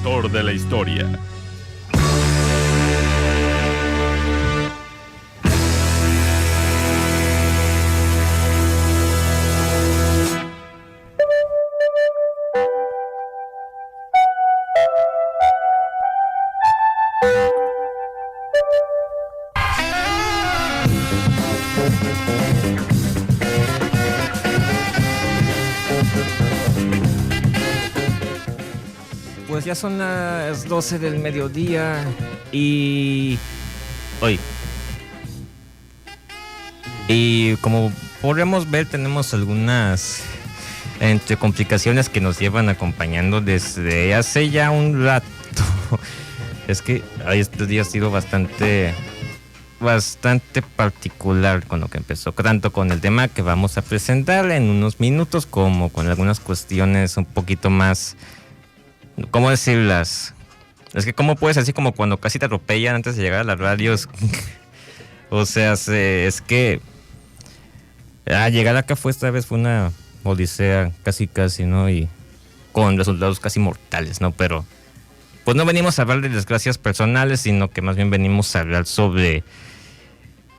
motor de la historia. Pues ya son las 12 del mediodía y como podremos ver, tenemos algunas complicaciones que nos llevan acompañando desde hace ya un rato. Es que estos días ha sido bastante particular con lo que empezó, tanto con el tema que vamos a presentar en unos minutos como con algunas cuestiones un poquito más, ¿cómo decirlas? Es que cómo puedes, así como cuando casi te atropellan antes de llegar a las radios. O sea, es que llegar acá esta vez fue una odisea casi, ¿no? Y con resultados casi mortales, ¿no? Pero pues no venimos a hablar de desgracias personales, sino que más bien venimos a hablar sobre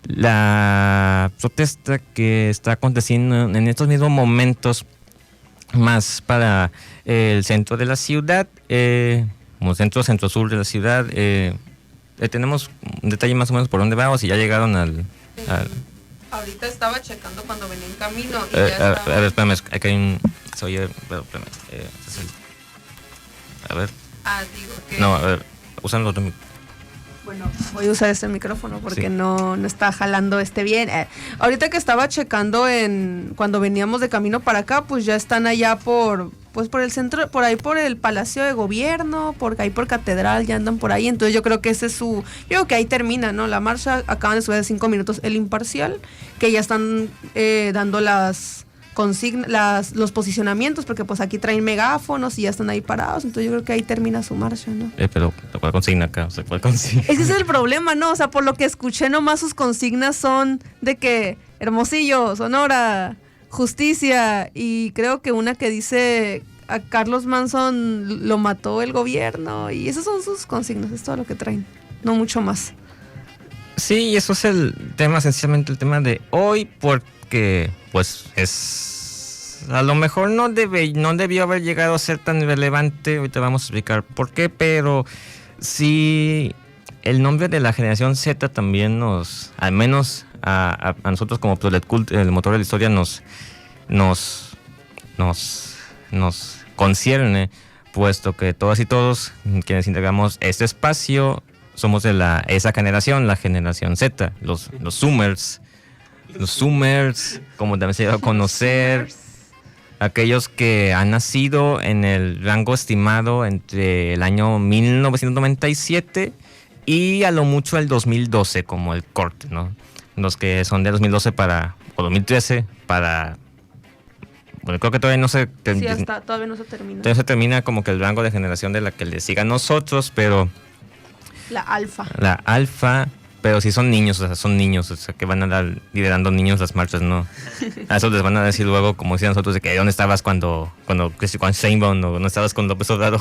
la protesta que está aconteciendo en estos mismos momentos, más para el centro de la ciudad, como centro-sur de la ciudad. Tenemos un detalle más o menos por dónde vamos y ya llegaron al... Ahorita estaba checando cuando venía en camino y a ver, espérame, aquí hay un... Se oye, pero espérame. A ver. Digo que... No, a ver, usan los otros. Bueno, voy a usar este micrófono porque sí. no está jalando bien. Ahorita que estaba checando cuando veníamos de camino para acá, pues ya están allá por el centro, por ahí por el Palacio de Gobierno, por ahí por Catedral, ya andan por ahí. Entonces yo creo que yo creo que ahí termina, ¿no? La marcha. Acaban de subir de 5 minutos el imparcial, que ya están dando los posicionamientos, porque pues aquí traen megáfonos y ya están ahí parados. Entonces yo creo que ahí termina su marcha, ¿no? Pero ¿cuál consigna acá? O sea, ¿cuál consigna? Ese es el problema, ¿no? O sea, por lo que escuché nomás sus consignas son de que Hermosillo, Sonora, justicia, y creo que una que dice a Carlos Manson lo mató el gobierno, y esas son sus consignas, es todo lo que traen, no mucho más. Sí, y eso es el tema, sencillamente el tema de hoy, porque pues a lo mejor no debió haber llegado a ser tan relevante. Ahorita vamos a explicar por qué, pero sí, el nombre de la generación Z también al menos a nosotros como Prolet Cult, el motor de la historia, nos concierne, puesto que todas y todos quienes integramos este espacio somos de esa generación, la generación Z, los Zoomers. Los Zoomers, como también se va a conocer, aquellos que han nacido en el rango estimado entre el año 1997 y a lo mucho el 2012 como el corte, ¿no? Los que son de 2012 o 2013 para... Bueno, creo que todavía no se... Sí, todavía no se termina. Todavía se termina como que el rango de generación de la que le siga a nosotros, pero... La alfa. Pero si son niños, o sea, que van a andar liderando niños las marchas, ¿no? A eso les van a decir luego, como decían nosotros, de que ¿dónde estabas cuando Sheinbaum, o no estabas con López Obrador?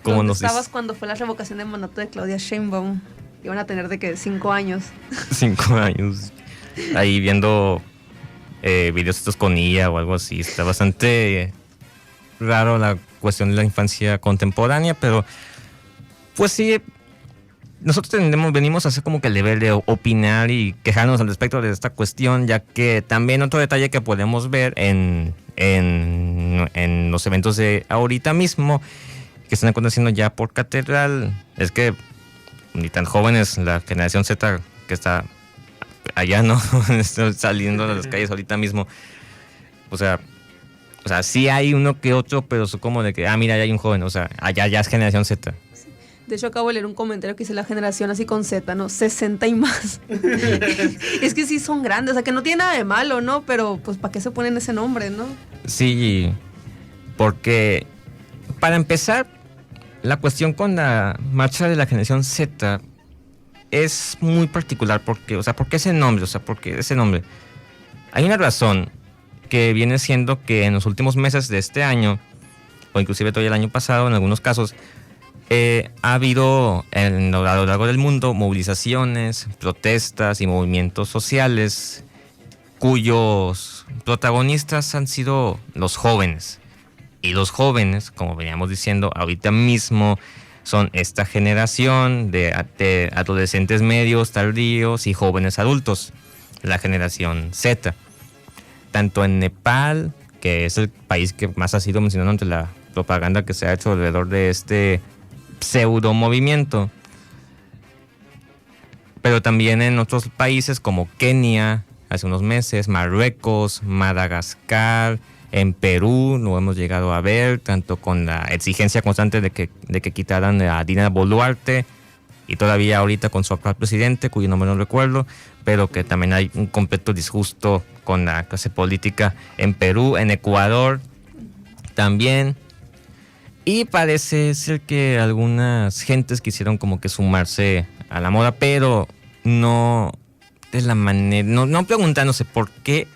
¿Dónde estabas cuando fue la revocación de mandato de Claudia Sheinbaum? Iban a tener 5 años. 5 años. Ahí viendo videos estos con ella o algo así. Está bastante raro la cuestión de la infancia contemporánea, pero pues sí... Nosotros venimos a hacer como que el deber de opinar y quejarnos al respecto de esta cuestión, ya que también otro detalle que podemos ver en los eventos de ahorita mismo, que están aconteciendo ya por Catedral, es que ni tan jóvenes, la generación Z que está allá, ¿no? Saliendo a las calles ahorita mismo. O sea, sí hay uno que otro, pero son como de que, mira, ya hay un joven, o sea, allá ya es generación Z. De hecho, acabo de leer un comentario que dice la generación así con Z, ¿no? 60 y más. Es que sí son grandes, o sea, que no tiene nada de malo, ¿no? Pero, pues, ¿para qué se ponen ese nombre, no? Sí, porque, para empezar, la cuestión con la marcha de la generación Z es muy particular, porque, o sea, ¿por qué ese nombre? O sea, ¿por qué ese nombre? Hay una razón que viene siendo que en los últimos meses de este año, o inclusive todavía el año pasado, en algunos casos, Ha habido a lo largo del mundo movilizaciones, protestas y movimientos sociales cuyos protagonistas han sido los jóvenes. Y los jóvenes, como veníamos diciendo ahorita mismo, son esta generación de adolescentes medios, tardíos y jóvenes adultos, la generación Z. Tanto en Nepal, que es el país que más ha sido mencionado ante la propaganda que se ha hecho alrededor de este pseudo movimiento, pero también en otros países como Kenia, hace unos meses, Marruecos, Madagascar, en Perú lo hemos llegado a ver, tanto con la exigencia constante de que quitaran a Dina Boluarte, y todavía ahorita con su actual presidente, cuyo nombre no recuerdo, pero que también hay un completo disgusto con la clase política en Perú, en Ecuador también. Y parece ser que algunas gentes quisieron como que sumarse a la moda, pero no de la manera, no preguntándose por qué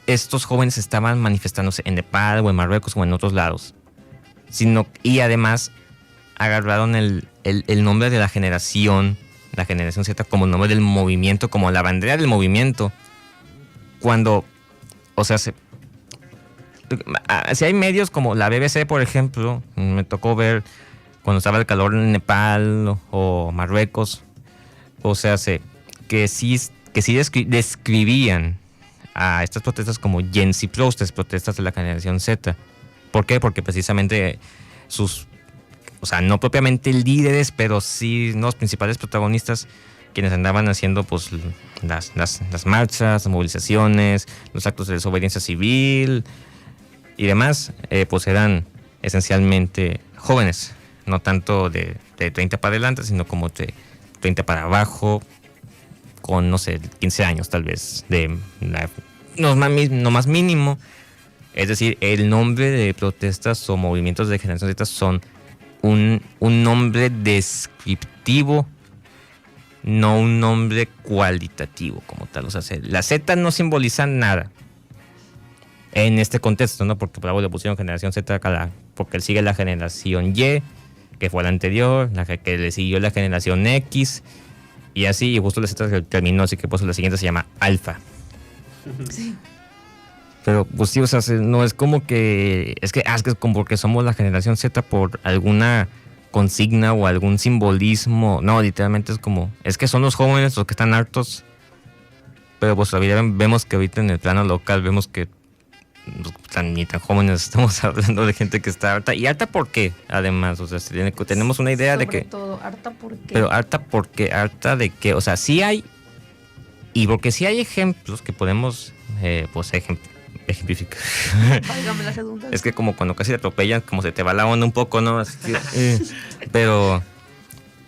estos jóvenes estaban manifestándose en Nepal o en Marruecos o en otros lados, y además agarraron el nombre de la generación Z, como nombre del movimiento, como la bandera del movimiento, cuando, o sea, si hay medios como la BBC, por ejemplo, me tocó ver cuando estaba el calor en Nepal o Marruecos, o sea, que sí describían a estas protestas como Gen Z protestas de la generación Z. ¿Por qué? Porque precisamente no propiamente líderes, pero sí los principales protagonistas, quienes andaban haciendo pues las marchas, las movilizaciones, los actos de desobediencia civil y demás, pues eran esencialmente jóvenes, no tanto de 30 para adelante, sino como de 30 para abajo, con, no sé, 15 años tal vez, no más mínimo. Es decir, el nombre de protestas o movimientos de generación Z son un nombre descriptivo, no un nombre cualitativo como tal. O sea, la Z no simboliza nada en este contexto, ¿no? Porque por algo le pusieron generación Z, porque él sigue la generación Y, que fue la anterior, la que le siguió la generación X, y así, y justo la Z terminó, así que pues la siguiente se llama Alfa. Sí. Pero pues sí, o sea, no es como que es como porque somos la generación Z por alguna consigna o algún simbolismo. No, literalmente es que son los jóvenes los que están hartos. Pero pues todavía vemos que ahorita en el plano local vemos que ni tan jóvenes estamos hablando de gente que está harta. ¿Y harta por qué? Además, o sea, tenemos una idea de que... Sobre todo, ¿harta por qué? Pero harta por qué, harta de qué. O sea, sí hay... Y porque sí hay ejemplos que podemos ejemplificar. Válgame la redundancia. Es que como cuando casi te atropellan, como se te va la onda un poco, ¿no? Así que,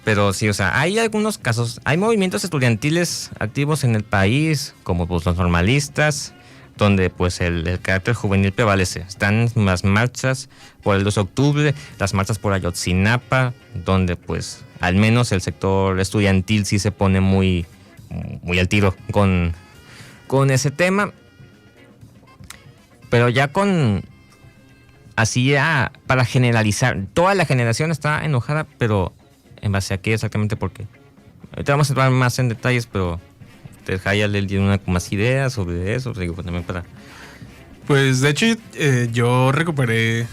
pero sí, o sea, hay algunos casos, hay movimientos estudiantiles activos en el país, como pues los normalistas, donde pues el carácter juvenil prevalece. Están las marchas por el 2 de octubre, las marchas por Ayotzinapa, donde pues al menos el sector estudiantil sí se pone muy al tiro con ese tema. Pero ya para generalizar, toda la generación está enojada, pero ¿en base a qué exactamente? Porque ahorita vamos a entrar más en detalles, pero Jaya le dio una más ideas sobre eso, digo, pues también para... Pues de hecho yo recuperé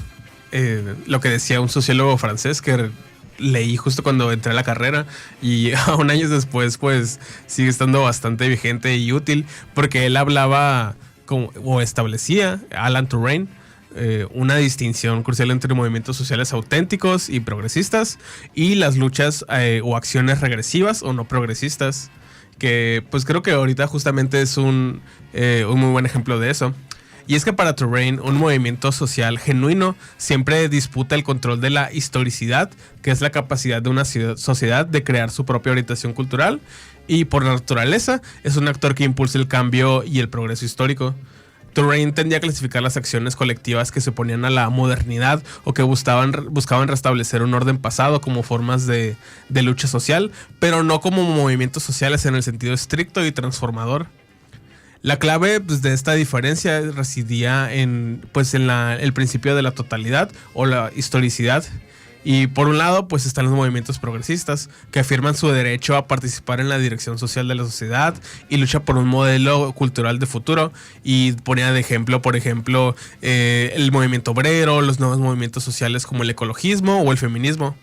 lo que decía un sociólogo francés que leí justo cuando entré a la carrera, y aún años después pues sigue estando bastante vigente y útil, porque él hablaba o establecía, Alan Turing, una distinción crucial entre movimientos sociales auténticos y progresistas y las luchas o acciones regresivas o no progresistas, que pues creo que ahorita justamente es un muy buen ejemplo de eso. Y es que para Turing, un movimiento social genuino siempre disputa el control de la historicidad, que es la capacidad de una sociedad de crear su propia orientación cultural, y por naturaleza es un actor que impulsa el cambio y el progreso histórico. Turing tendía a clasificar las acciones colectivas que se oponían a la modernidad o que buscaban restablecer un orden pasado como formas de lucha social, pero no como movimientos sociales en el sentido estricto y transformador. La clave pues, de esta diferencia residía en el principio de la totalidad o la historicidad, Y por un lado, pues están los movimientos progresistas, que afirman su derecho a participar en la dirección social de la sociedad y lucha por un modelo cultural de futuro. Y ponía de ejemplo, por ejemplo, el movimiento obrero, los nuevos movimientos sociales como el ecologismo o el feminismo.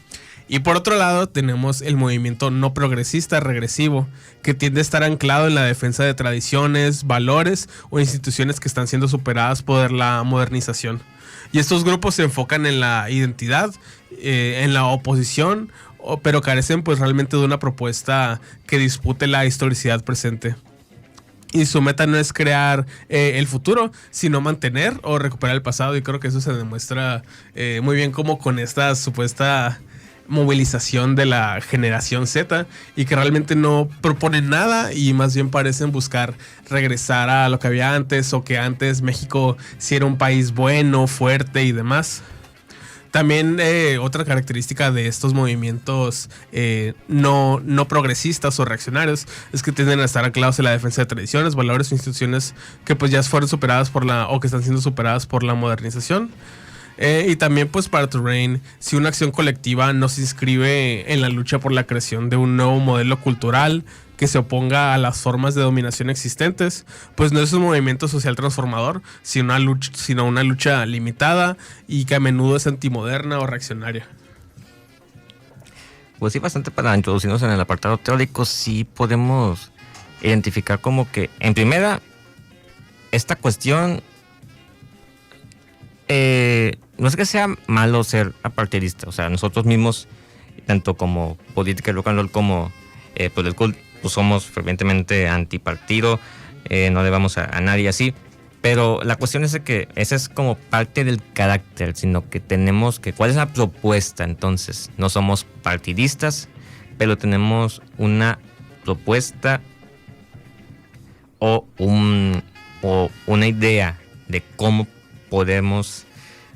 Y por otro lado tenemos el movimiento no progresista regresivo, que tiende a estar anclado en la defensa de tradiciones, valores o instituciones que están siendo superadas por la modernización. Y estos grupos se enfocan en la identidad, en la oposición, pero carecen pues realmente de una propuesta que dispute la historicidad presente. Y su meta no es crear el futuro, sino mantener o recuperar el pasado. Y creo que eso se demuestra muy bien como con esta supuesta movilización de la generación Z, y que realmente no proponen nada y más bien parecen buscar regresar a lo que había antes, o que antes México sí era un país bueno, fuerte y demás. También otra característica de estos movimientos no progresistas o reaccionarios es que tienden a estar anclados en la defensa de tradiciones, valores o instituciones que pues ya fueron superadas o que están siendo superadas por la modernización. Y también pues para Terrain, si una acción colectiva no se inscribe en la lucha por la creación de un nuevo modelo cultural que se oponga a las formas de dominación existentes, pues no es un movimiento social transformador, sino una lucha limitada y que a menudo es antimoderna o reaccionaria. Pues sí, bastante para introducirnos en el apartado teórico, sí podemos identificar como que, en primera, esta cuestión, no es que sea malo ser apartidista, o sea, nosotros mismos, tanto como política y rock and roll como political, pues somos fervientemente antipartido, no le vamos a nadie así, pero la cuestión es de que esa es como parte del carácter, sino que tenemos que, ¿cuál es la propuesta? Entonces, no somos partidistas, pero tenemos una propuesta o una idea de cómo podemos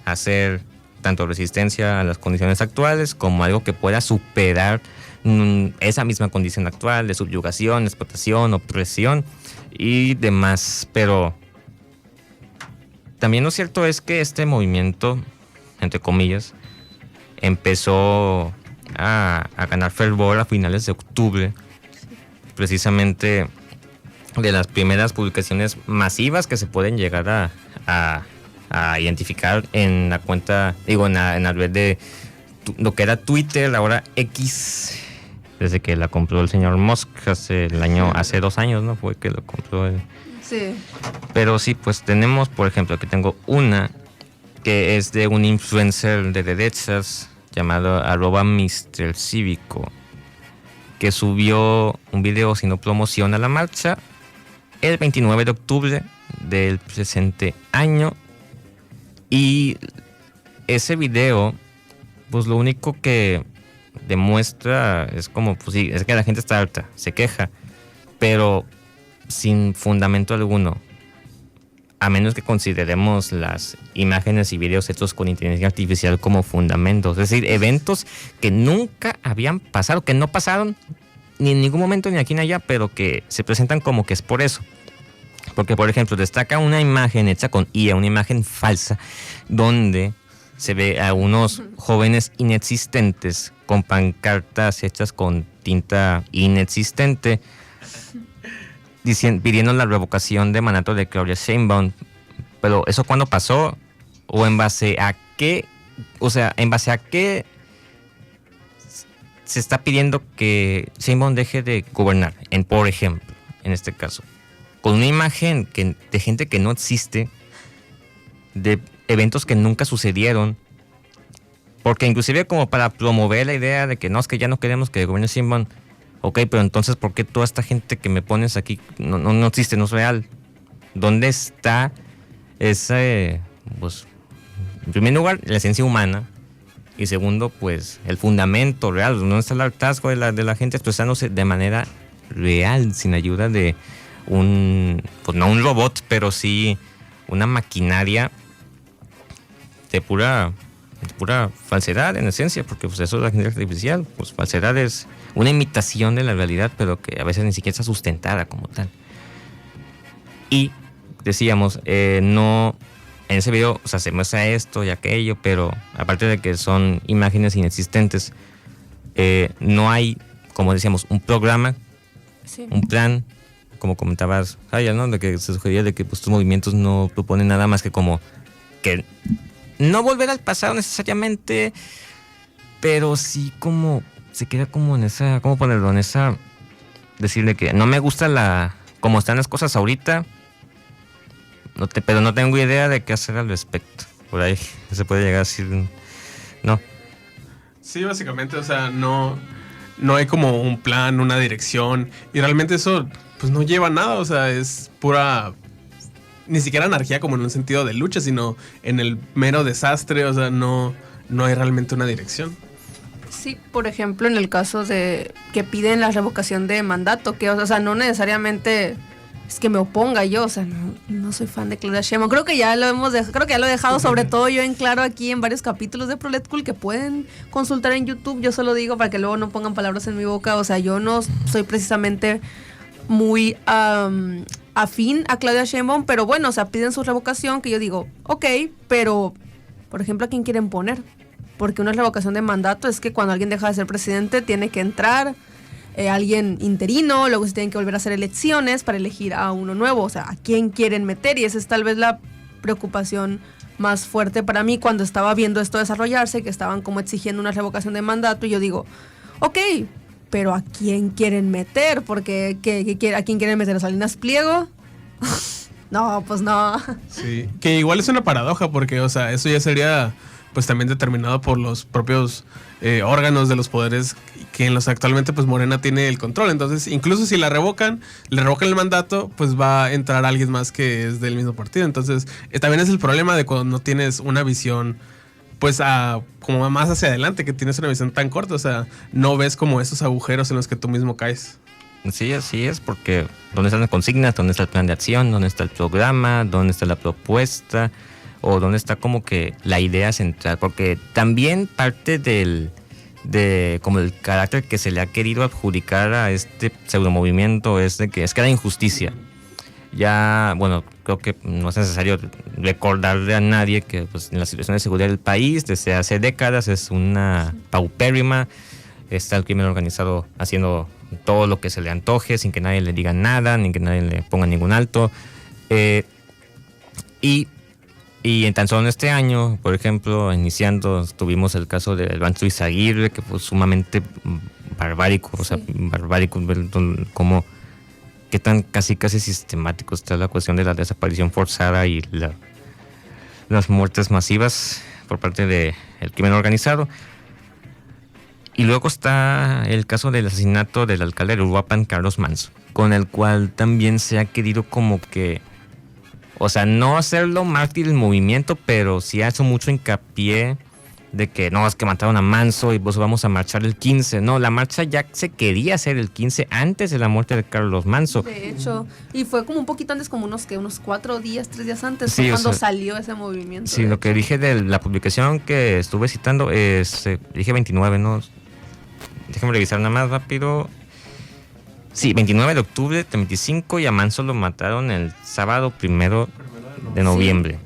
hacer tanto resistencia a las condiciones actuales como algo que pueda superar esa misma condición actual de subyugación, explotación, opresión y demás. Pero también lo cierto es que este movimiento, entre comillas, empezó a ganar fervor a finales de octubre, precisamente de las primeras publicaciones masivas que se pueden llegar a identificar en la cuenta, en la red de lo que era Twitter, ahora X, desde que la compró el señor Musk hace 2 años, ¿no? Fue que lo compró él. Sí. Pero sí, pues tenemos, por ejemplo, aquí tengo una que es de un influencer de derechas llamado @MrCívico, que subió un video haciendo promoción a la marcha el 29 de octubre del presente año. Y ese video, pues lo único que demuestra es como, pues sí, es que la gente está harta, se queja, pero sin fundamento alguno, a menos que consideremos las imágenes y videos hechos con inteligencia artificial como fundamentos, es decir, eventos que nunca habían pasado, que no pasaron ni en ningún momento ni aquí ni allá, pero que se presentan como que es por eso. Porque, por ejemplo, destaca una imagen hecha con IA, una imagen falsa, donde se ve a unos jóvenes inexistentes con pancartas hechas con tinta inexistente, pidiendo la revocación de mandato de Claudia Sheinbaum. Pero ¿eso cuándo pasó? ¿O en base a qué? O sea, ¿en base a qué se está pidiendo que Sheinbaum deje de gobernar? Por ejemplo, en este caso, con una imagen de gente que no existe, de eventos que nunca sucedieron, porque inclusive como para promover la idea de que no, es que ya no queremos que gobierne Sheinbaum. Ok, pero entonces, ¿por qué toda esta gente que me pones aquí no existe, no es real? ¿Dónde está ese, pues, en primer lugar, la esencia humana? Y segundo, pues, el fundamento real. ¿Dónde está el hartazgo de la gente expresándose de manera real, sin ayuda de pues no un robot, pero sí una maquinaria de pura falsedad en esencia? Porque pues eso es la inteligencia artificial, pues falsedad es una imitación de la realidad, pero que a veces ni siquiera está sustentada como tal. Y decíamos, no en ese video, o sea, se muestra esto y aquello, pero aparte de que son imágenes inexistentes, no hay, como decíamos, un programa, Sí. un plan, como comentabas, Jaya, ¿no? De que se sugería de que pues, tus movimientos no proponen nada más que como que no volver al pasado necesariamente, pero sí como se queda como en esa, ¿cómo ponerlo? En esa, decirle que no me gusta como están las cosas ahorita, pero no tengo idea de qué hacer al respecto. Por ahí se puede llegar a decir, no. Sí, básicamente, o sea, no hay como un plan, una dirección. Y realmente eso, pues no lleva a nada. O sea, es pura, ni siquiera anarquía como en un sentido de lucha, sino en el mero desastre. O sea, no hay realmente una dirección. Sí, por ejemplo, en el caso de que piden la revocación de mandato, que, o sea, no necesariamente es que me oponga yo, o sea, no soy fan de Claudia Sheinbaum. Creo que ya lo he dejado, sobre todo yo en claro aquí en varios capítulos de Prolet Cool que pueden consultar en YouTube. Yo solo digo para que luego no pongan palabras en mi boca. O sea, yo no soy precisamente muy afín a Claudia Sheinbaum, pero bueno, o sea, piden su revocación, que yo digo, ok, pero, por ejemplo, ¿a quién quieren poner? Porque una revocación de mandato es que cuando alguien deja de ser presidente tiene que entrar alguien interino, luego se tienen que volver a hacer elecciones para elegir a uno nuevo. O sea, ¿a quién quieren meter? Y esa es tal vez la preocupación más fuerte para mí cuando estaba viendo esto desarrollarse, que estaban como exigiendo una revocación de mandato, y yo digo, ok, pero ¿a quién quieren meter? Porque ¿a quién quieren meter? ¿A Salinas Pliego? No, pues no. Sí, que igual es una paradoja porque, o sea, eso ya sería pues también determinado por los propios órganos de los poderes que en los actualmente pues Morena tiene el control. Entonces, incluso si le revocan el mandato, pues va a entrar alguien más que es del mismo partido. Entonces, también es el problema de cuando no tienes una visión pues como más hacia adelante, que tienes una visión tan corta. O sea, no ves como esos agujeros en los que tú mismo caes. Sí, así es, porque ¿dónde están las consignas? ¿Dónde está el plan de acción? ¿Dónde está el programa? ¿Dónde está la propuesta? ¿O dónde está como que la idea central? Porque también parte como el carácter que se le ha querido adjudicar a este pseudomovimiento es de que es que era injusticia. Ya, bueno, creo que no es necesario recordarle a nadie que pues, en la situación de seguridad del país desde hace décadas es una paupérrima. Está el crimen organizado haciendo todo lo que se le antoje sin que nadie le diga nada, ni que nadie le ponga ningún alto. Y en tan solo en este año, por ejemplo, iniciando, tuvimos el caso del Bancho Izaguirre, que fue sumamente barbárico, o sea, barbárico, como qué tan casi sistemático está la cuestión de la desaparición forzada y las muertes masivas por parte del crimen organizado. Y luego está el caso del asesinato del alcalde de Uruapan, Carlos Manzo, con el cual también se ha querido como que, o sea, no hacerlo mártir del movimiento, pero sí ha hecho mucho hincapié de que no, es que mataron a Manzo y pues vamos a marchar el 15. No, la marcha ya se quería hacer el 15 antes de la muerte de Carlos Manzo. De hecho, y fue como un poquito antes, como unos 4 días, 3 días antes, sí, fue cuando salió ese movimiento. Sí, lo que dije de la publicación que estuve citando es, dije 29, ¿no? Déjame revisar nada más rápido. Sí, 29 de octubre de 25 y a Manzo lo mataron el sábado 1 de noviembre.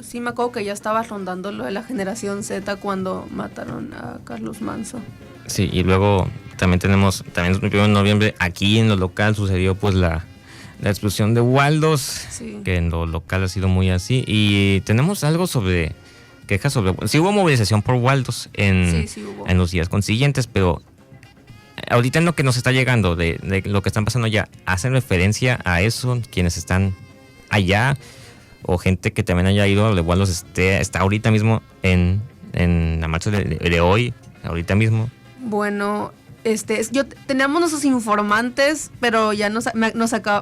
Sí, me acuerdo que ya estaba rondando lo de la generación Z cuando mataron a Carlos Manzo. Sí, y luego también tenemos, también el 1 de noviembre, aquí en lo local sucedió pues la explosión de Waldos, sí, que en lo local ha sido muy así. Y tenemos algo sobre, quejas sobre, sí hubo movilización por Waldos en los días consiguientes, pero ahorita en lo que nos está llegando de lo que están pasando ya, ¿hacen referencia a eso quienes están allá? O gente que también haya ido a Waldos está ahorita mismo en la marcha de hoy, ahorita mismo. Bueno, teníamos nuestros informantes, pero ya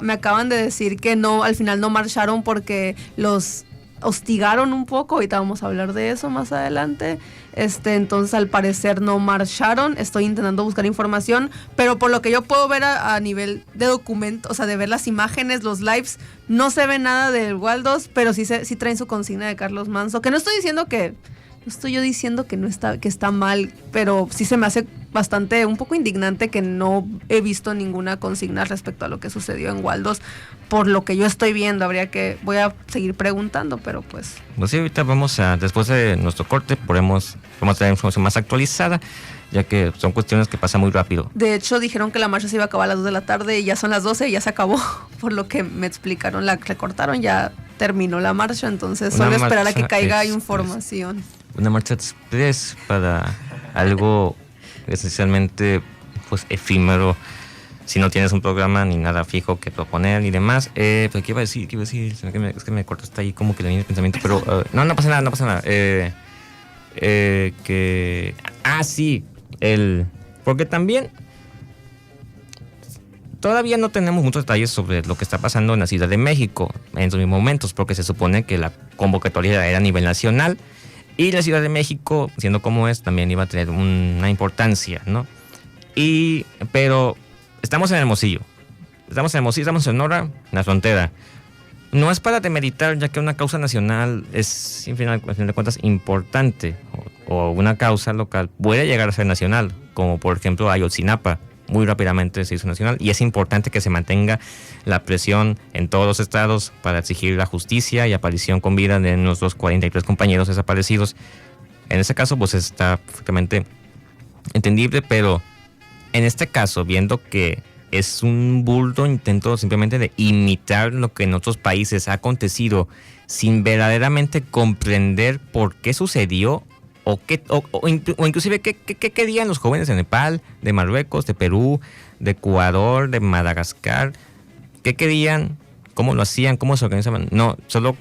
me acaban de decir que no, al final no marcharon porque los hostigaron un poco. Ahorita vamos a hablar de eso más adelante. Entonces al parecer no marcharon. Estoy intentando buscar información, pero por lo que yo puedo ver a nivel de documento, o sea, de ver las imágenes, los lives, no se ve nada del Waldos, pero sí traen su consigna de Carlos Manzo, que no estoy diciendo que No estoy yo diciendo que no está, que está mal, pero sí se me hace un poco indignante que no he visto ninguna consigna respecto a lo que sucedió en Waldos. Por lo que yo estoy viendo, voy a seguir preguntando, pero pues... Pues sí, ahorita después de nuestro corte, vamos a tener información más actualizada, ya que son cuestiones que pasan muy rápido. De hecho, dijeron que la marcha se iba a acabar a las 2 de la tarde y ya son las 12 y ya se acabó. Por lo que me explicaron, la recortaron, ya terminó la marcha, entonces solo esperar a que caiga información. Una marcha express para algo esencialmente pues efímero, si no tienes un programa ni nada fijo que proponer ni demás. Pero ¿qué iba a decir? Es que me cortaste ahí como que la línea de pensamiento, pero no pasa nada. Sí, porque también todavía no tenemos muchos detalles sobre lo que está pasando en la Ciudad de México en estos mismos momentos, porque se supone que la convocatoria era a nivel nacional y la Ciudad de México, siendo como es, también iba a tener una importancia, ¿no? Pero estamos en Hermosillo, estamos en Sonora, en la frontera. No es para demeritar, ya que una causa nacional es, en fin de cuentas, importante, o una causa local puede llegar a ser nacional, como por ejemplo Ayotzinapa, muy rápidamente se hizo nacional, y es importante que se mantenga la presión en todos los estados para exigir la justicia y aparición con vida de nuestros 43 compañeros desaparecidos. En ese caso, pues está perfectamente entendible, pero en este caso, viendo que es un burdo intento simplemente de imitar lo que en otros países ha acontecido sin verdaderamente comprender por qué sucedió o inclusive qué querían los jóvenes de Nepal, de Marruecos, de Perú, de Ecuador, de Madagascar, qué querían, cómo lo hacían, cómo se organizaban. No, solo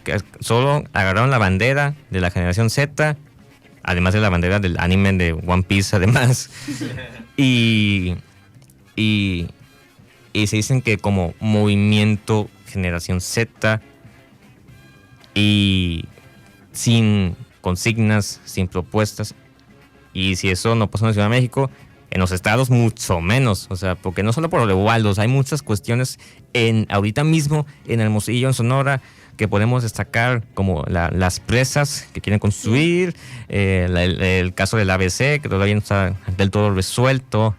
agarraron la bandera de la generación Z, además de la bandera del anime de One Piece, además, y se dicen que como movimiento generación Z y sin consignas, sin propuestas. Y si eso no pasó en la Ciudad de México, en los estados mucho menos. O sea, porque no solo por lo de Waldos, hay muchas cuestiones ahorita mismo en Hermosillo, en Sonora, que podemos destacar, como las presas que quieren construir, el caso del ABC, que todavía no está del todo resuelto.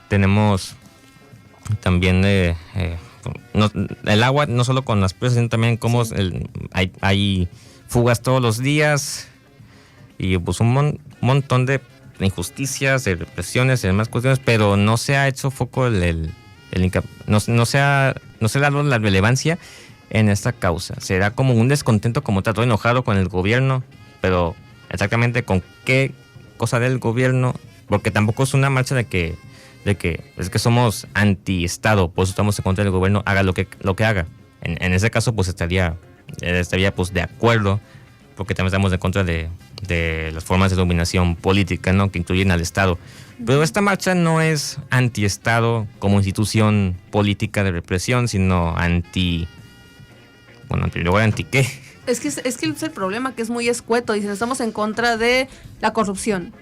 Tenemos también el agua, no solo con las presas, sino también como hay fugas todos los días y pues un montón de injusticias, de represiones y demás cuestiones, pero no se ha hecho foco no se ha dado la relevancia en esta causa. Será como un descontento, como está todo enojado con el gobierno, pero exactamente con qué cosa del gobierno, porque tampoco es una marcha de que es que somos anti-estado, pues estamos en contra del gobierno, haga lo que haga. En ese caso pues estaría pues de acuerdo, porque también estamos en contra de las formas de dominación política, ¿no?, que incluyen al Estado. Pero esta marcha no es anti-Estado como institución política de represión, sino anti qué. Es que es el problema, que es muy escueto. Dicen, estamos en contra de la corrupción.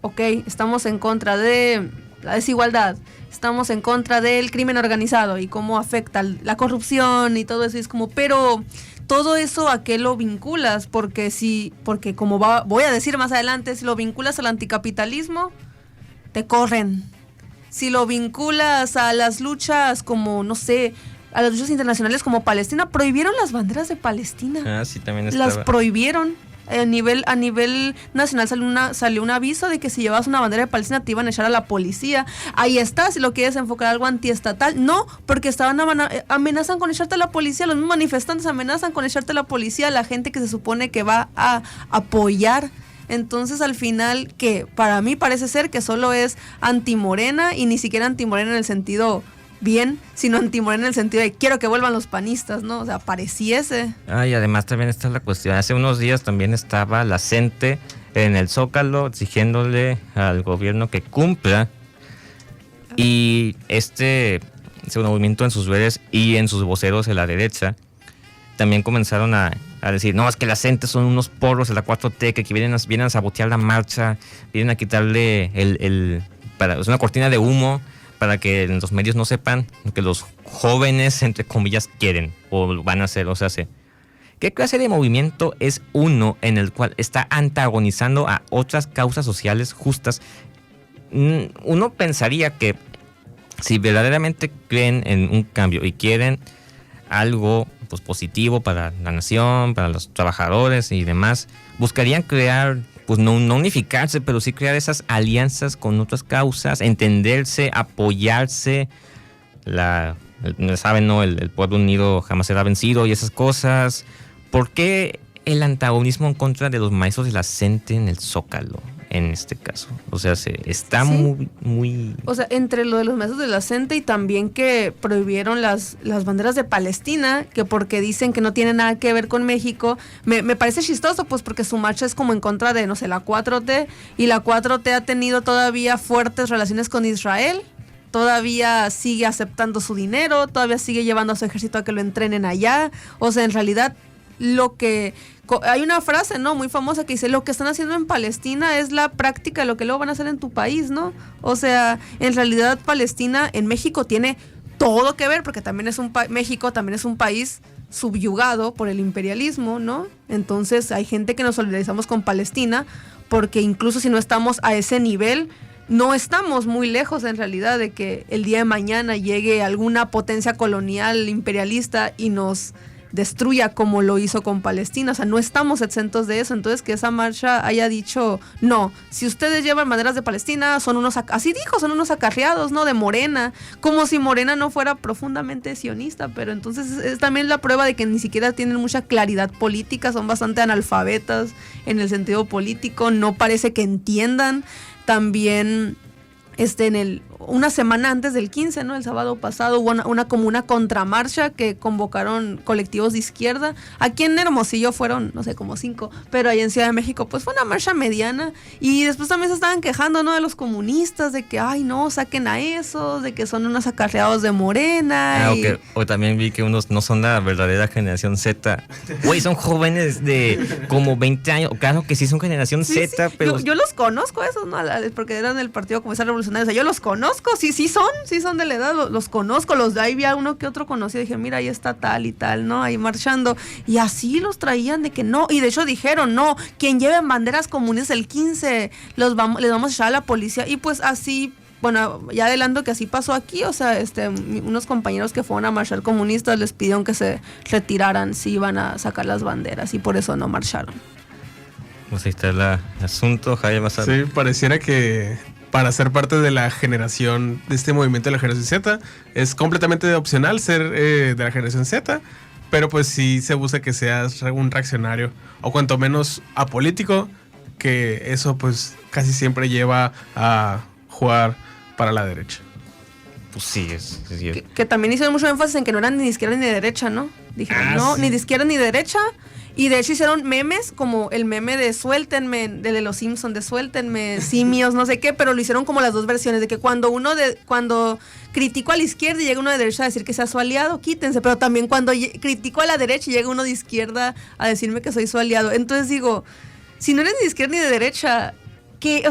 Ok, estamos en contra de la desigualdad. Estamos en contra del crimen organizado y cómo afecta la corrupción y todo eso. Y es como, pero todo eso, ¿a qué lo vinculas? Porque como voy a decir más adelante, si lo vinculas al anticapitalismo, te corren. Si lo vinculas a las luchas como, no sé, a las luchas internacionales como Palestina, prohibieron las banderas de Palestina. Sí, también estaba. Las prohibieron. A nivel nacional salió un aviso de que si llevabas una bandera de Palestina te iban a echar a la policía. Ahí está, si lo quieres enfocar algo antiestatal. No, porque amenazan con echarte a la policía. Los mismos manifestantes amenazan con echarte a la policía a la gente que se supone que va a apoyar. Entonces, al final, que para mí parece ser que solo es antimorena, y ni siquiera antimorena en el sentido bien, sino antimorena en el sentido de quiero que vuelvan los panistas, ¿no? O sea, pareciese. Y además también está la cuestión. Hace unos días también estaba la CENTE en el Zócalo exigiéndole al gobierno que cumpla. Y este movimiento en sus redes y en sus voceros de la derecha también comenzaron a decir, no, es que la CENTE son unos porros de la 4T que vienen a sabotear la marcha, vienen a quitarle es una cortina de humo para que los medios no sepan lo que los jóvenes, entre comillas, quieren o van a hacer, o sea, ¿Qué clase de movimiento es uno en el cual está antagonizando a otras causas sociales justas? Uno pensaría que si verdaderamente creen en un cambio y quieren algo pues positivo para la nación, para los trabajadores y demás, buscarían crear, pues no unificarse, pero sí crear esas alianzas con otras causas, entenderse, apoyarse, saben, ¿no? El pueblo unido jamás será vencido y esas cosas. ¿Por qué el antagonismo en contra de los maestros de la CENTE en el Zócalo? En este caso, o sea, está Sí. muy... O sea, entre lo de los maestros de la CENTE y también que prohibieron las banderas de Palestina, que porque dicen que no tiene nada que ver con México, me parece chistoso, pues porque su marcha es como en contra de, no sé, la 4T, y la 4T ha tenido todavía fuertes relaciones con Israel, todavía sigue aceptando su dinero, todavía sigue llevando a su ejército a que lo entrenen allá. O sea, en realidad, hay una frase, ¿no?, muy famosa que dice: lo que están haciendo en Palestina es la práctica de lo que luego van a hacer en tu país, ¿no? O sea, en realidad Palestina en México tiene todo que ver, porque también es México también es un país subyugado por el imperialismo, ¿no? Entonces hay gente que nos solidarizamos con Palestina, porque incluso si no estamos a ese nivel, no estamos muy lejos en realidad de que el día de mañana llegue alguna potencia colonial imperialista y nos destruya como lo hizo con Palestina. O sea, no estamos exentos de eso. Entonces, que esa marcha haya dicho: no, si ustedes llevan banderas de Palestina, son unos, así dijo, son unos acarreados, ¿no?, de Morena, como si Morena no fuera profundamente sionista. Pero entonces es también la prueba de que ni siquiera tienen mucha claridad política, son bastante analfabetas en el sentido político, no parece que entiendan. También una semana antes del 15, ¿no?, el sábado pasado, hubo como una contramarcha que convocaron colectivos de izquierda. Aquí en Hermosillo fueron, no sé, como 5, pero ahí en Ciudad de México pues fue una marcha mediana, y después también se estaban quejando, ¿no?, de los comunistas, de que, ay, no, saquen a esos, de que son unos acarreados de Morena. O también vi que unos no son la verdadera generación Z. Güey, son jóvenes de como 20 años. Claro que sí son generación Z, sí. pero... Yo los conozco esos, ¿no?, porque eran del Partido Comunista Revolucionario. O sea, yo los conozco, sí son de la edad, los conozco, los de ahí vi a uno que otro conocido, dije: mira, ahí está tal y tal, ¿no?, ahí marchando, y así los traían de que no, y de hecho dijeron: no, quien lleve banderas comunes el 15, les vamos a echar a la policía. Y pues así, bueno, ya adelanto que así pasó aquí. O sea, unos compañeros que fueron a marchar comunistas les pidieron que se retiraran si iban a sacar las banderas, y por eso no marcharon. Pues ahí está el asunto, Jaime. Sí, pareciera que para ser parte de la generación, de este movimiento de la generación Z, es completamente opcional ser de la generación Z, pero pues sí se busca que seas un reaccionario, o cuanto menos apolítico, que eso pues casi siempre lleva a jugar para la derecha. Pues sí, es. Que también hicieron mucho énfasis en que no eran ni de izquierda ni de derecha, ¿no? Dijeron, no, sí, ni de izquierda ni de derecha. Y de hecho hicieron memes, como el meme de suéltenme, de los Simpsons, de suéltenme, simios, no sé qué, pero lo hicieron como las dos versiones, de que cuando critico a la izquierda y llega uno de derecha a decir que sea su aliado, quítense, pero también cuando critico a la derecha y llega uno de izquierda a decirme que soy su aliado. Entonces digo, si no eres ni de izquierda ni de derecha, ¿qué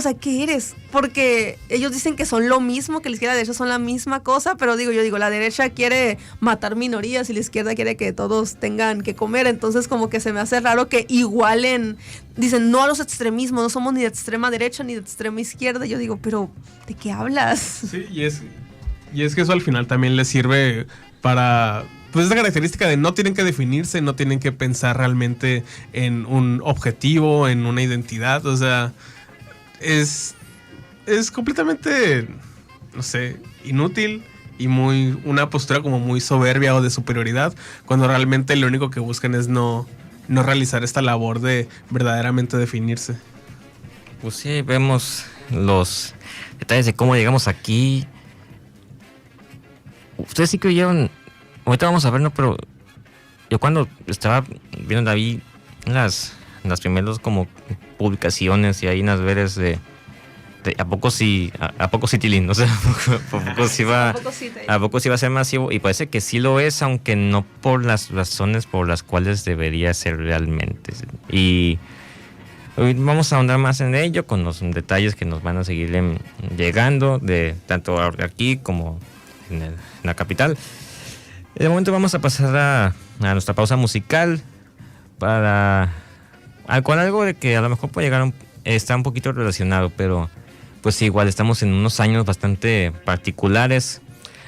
eres? Porque ellos dicen que son lo mismo, que la izquierda y la derecha son la misma cosa, pero yo digo, la derecha quiere matar minorías y la izquierda quiere que todos tengan que comer. Entonces como que se me hace raro que igualen, dicen no a los extremismos, no somos ni de extrema derecha ni de extrema izquierda. Yo digo, pero ¿de qué hablas? Sí, y es que eso al final también les sirve para... Pues esta característica de no tienen que definirse, no tienen que pensar realmente en un objetivo, en una identidad. O sea, es completamente, no sé, inútil y una postura como muy soberbia o de superioridad, cuando realmente lo único que buscan es no realizar esta labor de verdaderamente definirse. Pues sí, vemos los detalles de cómo llegamos aquí. Ustedes sí que oyeron, ahorita vamos a ver, ¿no? Pero yo cuando estaba viendo David en las primeras como publicaciones y ahí en las veres de ¿a poco sí Tilín? O sea, ¿a poco sí va a ser masivo? Y parece que sí lo es, aunque no por las razones por las cuales debería ser realmente. Y hoy vamos a ahondar más en ello con los detalles que nos van a seguir llegando, de tanto aquí como en la capital. De momento vamos a pasar a nuestra pausa musical. con algo de que a lo mejor puede llegar está un poquito relacionado, pero pues igual estamos en unos años bastante particulares.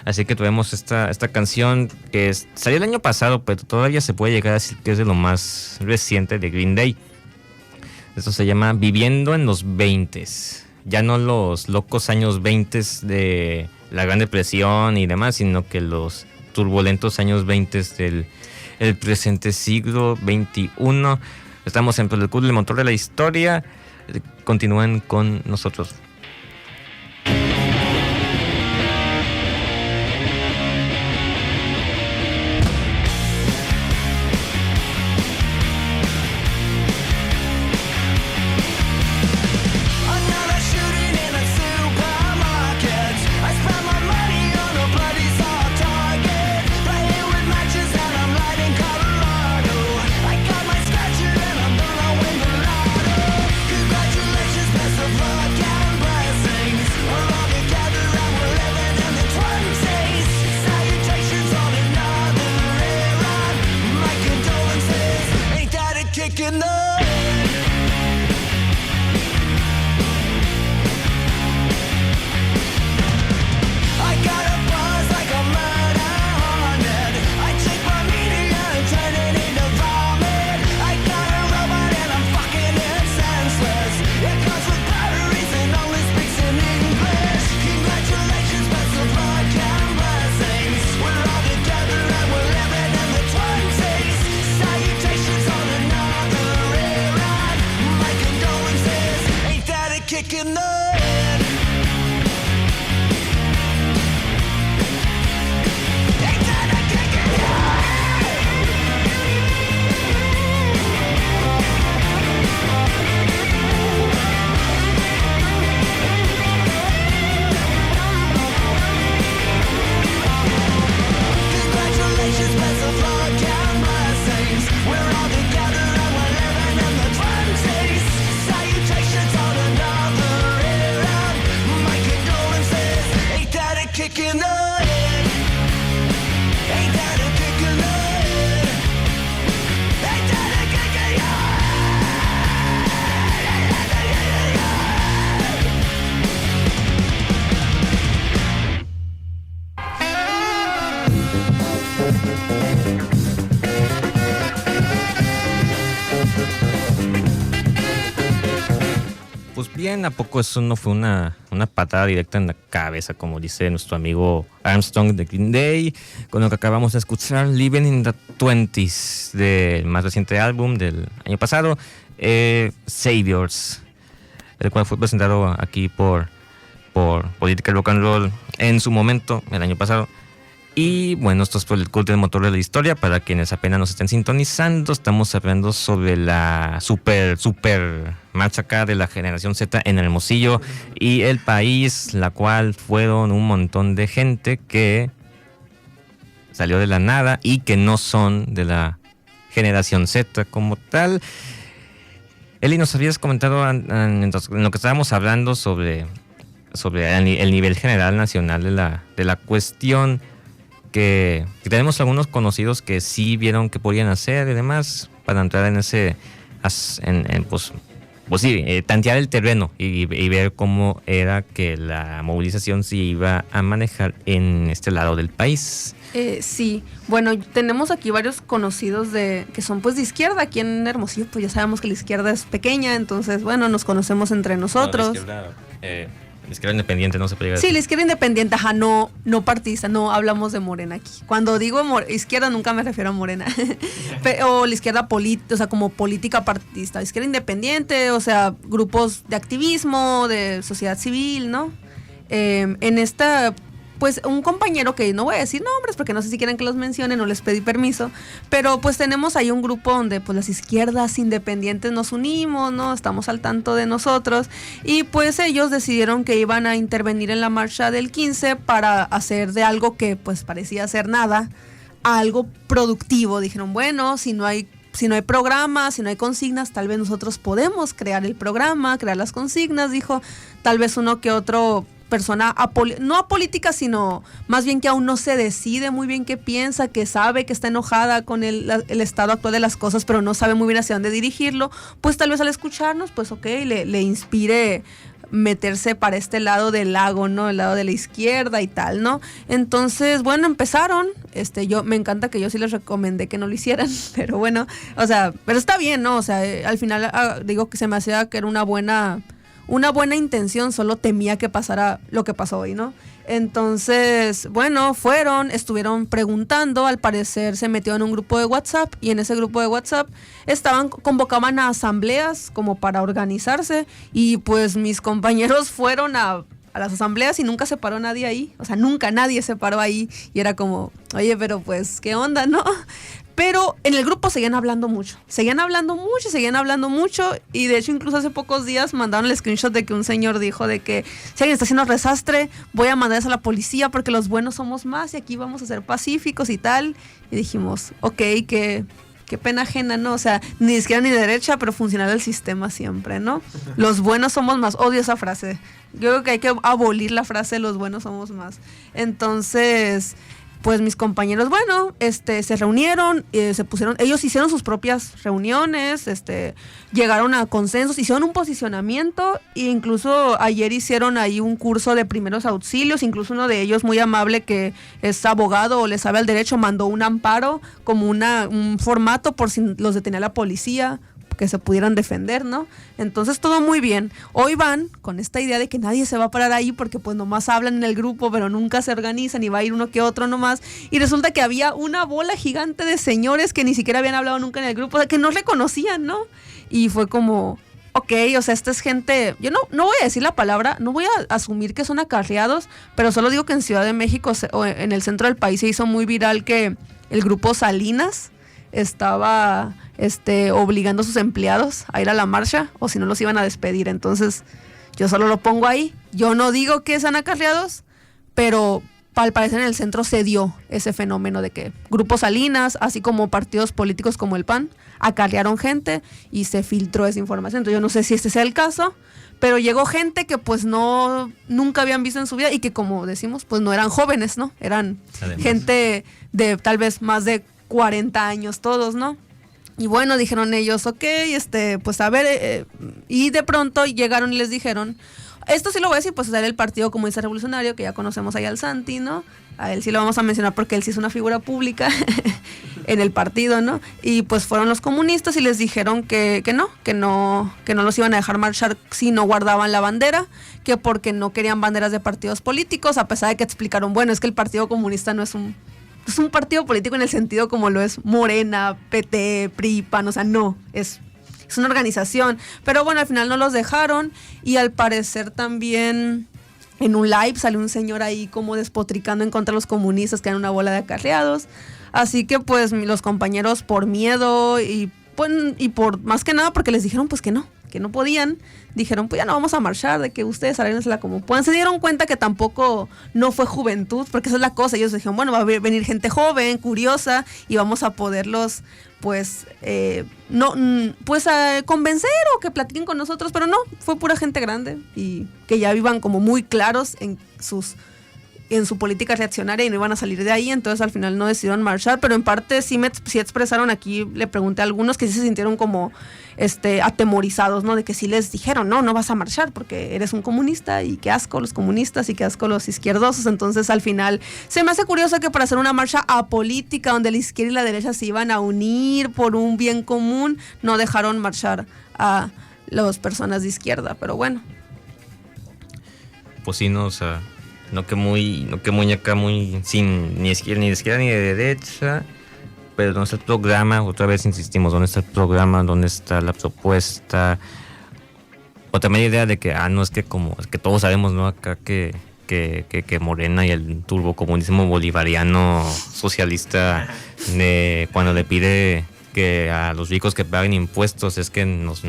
Así que tuvimos esta canción que salió el año pasado, pero todavía se puede llegar a decir que es de lo más reciente de Green Day. Esto se llama Viviendo en los 20s. Ya no los locos años 20s de la Gran Depresión y demás, sino que los turbulentos años 20s del presente siglo XXI. Estamos en el Club del Motor de la Historia. Continúen con nosotros. Bien, ¿a poco eso no fue una patada directa en la cabeza, como dice nuestro amigo Armstrong de Green Day, con lo que acabamos de escuchar, Living in the 20s, del más reciente álbum del año pasado, Saviors, el cual fue presentado aquí por Political Rock and Roll en su momento, el año pasado. Y bueno, esto es por el culto del motor de la historia. Para quienes apenas nos estén sintonizando, estamos hablando sobre la super marcha acá de la generación Z en Hermosillo y el país, la cual fueron un montón de gente que salió de la nada y que no son de la generación Z como tal. Eli, nos habías comentado en lo que estábamos hablando sobre el nivel general nacional de la cuestión, que tenemos algunos conocidos que sí vieron qué podían hacer y demás para entrar en ese, pues sí, tantear el terreno y ver cómo era que la movilización se iba a manejar en este lado del país. Sí, bueno, tenemos aquí varios conocidos que son pues de izquierda. Aquí en Hermosillo pues ya sabemos que la izquierda es pequeña, entonces bueno, nos conocemos entre nosotros. La izquierda independiente, no se puede llegar. Sí, la izquierda independiente, ajá, no partidista, no hablamos de Morena aquí. Cuando digo izquierda nunca me refiero a Morena. O la izquierda o sea, como política partidista. Izquierda independiente, o sea, grupos de activismo, de sociedad civil, ¿no? En esta, pues un compañero que no voy a decir nombres porque no sé si quieren que los mencione, no les pedí permiso, pero pues tenemos ahí un grupo donde pues las izquierdas independientes nos unimos, ¿no? Estamos al tanto de nosotros y pues ellos decidieron que iban a intervenir en la marcha del 15 para hacer de algo que pues parecía ser nada, a algo productivo. Dijeron, bueno, si no hay programa, si no hay consignas, tal vez nosotros podemos crear el programa, crear las consignas, dijo, tal vez uno que otro persona no apolítica, sino más bien que aún no se decide muy bien qué piensa, que sabe que está enojada con el estado actual de las cosas, pero no sabe muy bien hacia dónde dirigirlo, pues tal vez al escucharnos, pues ok, le inspire meterse para este lado del lago, ¿no? El lado de la izquierda y tal, ¿no? Entonces, bueno, empezaron. Me encanta que yo sí les recomendé que no lo hicieran, pero bueno, o sea, pero está bien, ¿no? O sea, al final digo que se me hacía que era una buena intención, solo temía que pasara lo que pasó hoy, ¿no? Entonces, bueno, estuvieron preguntando, al parecer se metió en un grupo de WhatsApp y en ese grupo de WhatsApp convocaban a asambleas como para organizarse y pues mis compañeros fueron a las asambleas y nunca se paró nadie ahí, o sea, nunca nadie se paró ahí y era como, oye, pero pues, ¿qué onda, no? Pero en el grupo seguían hablando mucho y de hecho incluso hace pocos días mandaron el screenshot de que un señor dijo de que si alguien está haciendo desastre voy a mandarles a la policía porque los buenos somos más y aquí vamos a ser pacíficos y tal. Y dijimos, ok, qué pena ajena, ¿no? O sea, ni de izquierda ni de derecha, pero funcional el sistema siempre, ¿no? Los buenos somos más. Odio esa frase. Yo creo que hay que abolir la frase los buenos somos más. Entonces, pues mis compañeros, bueno, se reunieron, ellos hicieron sus propias reuniones, llegaron a consensos, hicieron un posicionamiento e incluso ayer hicieron ahí un curso de primeros auxilios, incluso uno de ellos muy amable que es abogado o le sabe al derecho, mandó un amparo como un formato por si los detenía la policía, que se pudieran defender, ¿no? Entonces todo muy bien. Hoy van con esta idea de que nadie se va a parar ahí porque pues nomás hablan en el grupo, pero nunca se organizan y va a ir uno que otro nomás. Y resulta que había una bola gigante de señores que ni siquiera habían hablado nunca en el grupo, o sea, que no reconocían, ¿no? Y fue como, ok, o sea, esta es gente, yo no voy a decir la palabra, no voy a asumir que son acarreados, pero solo digo que en Ciudad de México o en el centro del país se hizo muy viral que el grupo Salinas estaba obligando a sus empleados a ir a la marcha o si no los iban a despedir. Entonces yo solo lo pongo ahí, yo no digo que sean acarreados, pero al parecer en el centro se dio ese fenómeno de que grupos Salinas, así como partidos políticos como el PAN, acarrearon gente y se filtró esa información. Entonces yo no sé si este sea el caso, pero llegó gente que pues nunca habían visto en su vida y que, como decimos, pues no eran jóvenes, ¿no? Eran además gente de tal vez más de 40 años todos, ¿no? Y bueno, dijeron ellos, ok, pues a ver, y de pronto llegaron y les dijeron, esto sí lo voy a decir, pues era el Partido Comunista Revolucionario, que ya conocemos ahí al Santi, ¿no? A él sí lo vamos a mencionar porque él sí es una figura pública en el partido, ¿no? Y pues fueron los comunistas y les dijeron que no los iban a dejar marchar si no guardaban la bandera, que porque no querían banderas de partidos políticos, a pesar de que explicaron, bueno, es que el Partido Comunista no es un partido político en el sentido como lo es Morena, PT, PRI, PAN, o sea, no, es una organización. Pero bueno, al final no los dejaron y al parecer también en un live salió un señor ahí como despotricando en contra de los comunistas, que eran una bola de acarreados. Así que pues los compañeros por miedo y por más que nada porque les dijeron pues que no podían, dijeron pues ya no vamos a marchar, de que ustedes arréglensela como puedan. Se dieron cuenta que tampoco no fue juventud, porque esa es la cosa. Ellos dijeron, bueno, va a venir gente joven, curiosa, y vamos a poderlos pues convencer o que platiquen con nosotros, pero no, fue pura gente grande y que ya vivan como muy claros en su política reaccionaria y no iban a salir de ahí. Entonces al final no decidieron marchar, pero en parte sí expresaron aquí, le pregunté a algunos que sí se sintieron como atemorizados, ¿no? De que sí les dijeron, no vas a marchar porque eres un comunista y qué asco los comunistas y qué asco los izquierdosos. Entonces al final se me hace curioso que para hacer una marcha apolítica donde la izquierda y la derecha se iban a unir por un bien común, no dejaron marchar a las personas de izquierda, pero bueno. Pues sí, no, o sea, no que muy acá, muy sin ni izquierda ni de derecha, pero ¿dónde está el programa? Otra vez insistimos, ¿dónde está el programa? ¿Dónde está la propuesta? O también la idea de que, no, es que todos sabemos, ¿no? Acá que Morena y el turbocomunismo bolivariano socialista, cuando le pide que a los ricos que paguen impuestos, es que es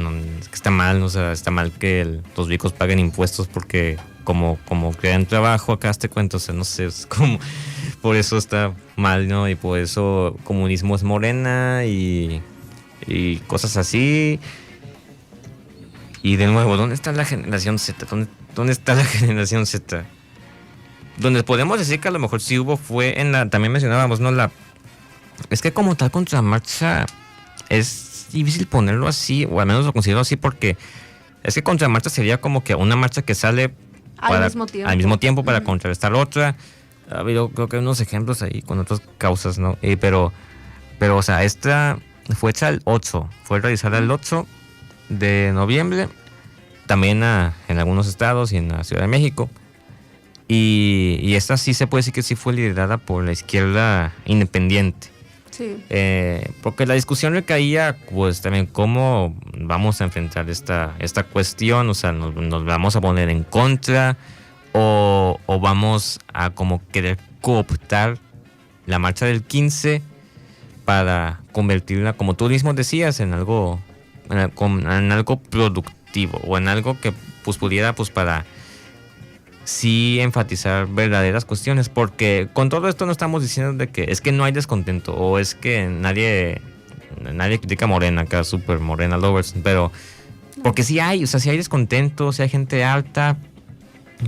que está mal, ¿no? O sea, está mal que los ricos paguen impuestos porque como crean trabajo, acá te cuento, o sea, no sé, es como, por eso está mal, ¿no? Y por eso comunismo es Morena y cosas así. Y de nuevo, ¿dónde está la generación Z? ¿Dónde está la generación Z? Donde podemos decir que a lo mejor sí hubo fue en la... También mencionábamos, ¿no? Es que como tal contramarcha es difícil ponerlo así, o al menos lo considero así, porque es que contramarcha sería como que una marcha que sale al mismo tiempo para contrarrestar otra. Ha habido, creo que unos ejemplos ahí con otras causas, ¿no? Pero, o sea, esta fue hecha el 8, fue realizada el 8 de noviembre, también en algunos estados y en la Ciudad de México. Y esta sí se puede decir que sí fue liderada por la izquierda independiente. Sí. Porque la discusión recaía, pues también cómo vamos a enfrentar esta cuestión, o sea, nos vamos a poner en contra o vamos a como querer cooptar la marcha del 15 para convertirla, como tú mismo decías, en algo productivo o en algo que pues pudiera pues para sí enfatizar verdaderas cuestiones, porque con todo esto no estamos diciendo de que es que no hay descontento o es que nadie critica a Morena, acá super Morena lovers, pero porque sí hay, o sea, sí hay descontento, sí hay gente alta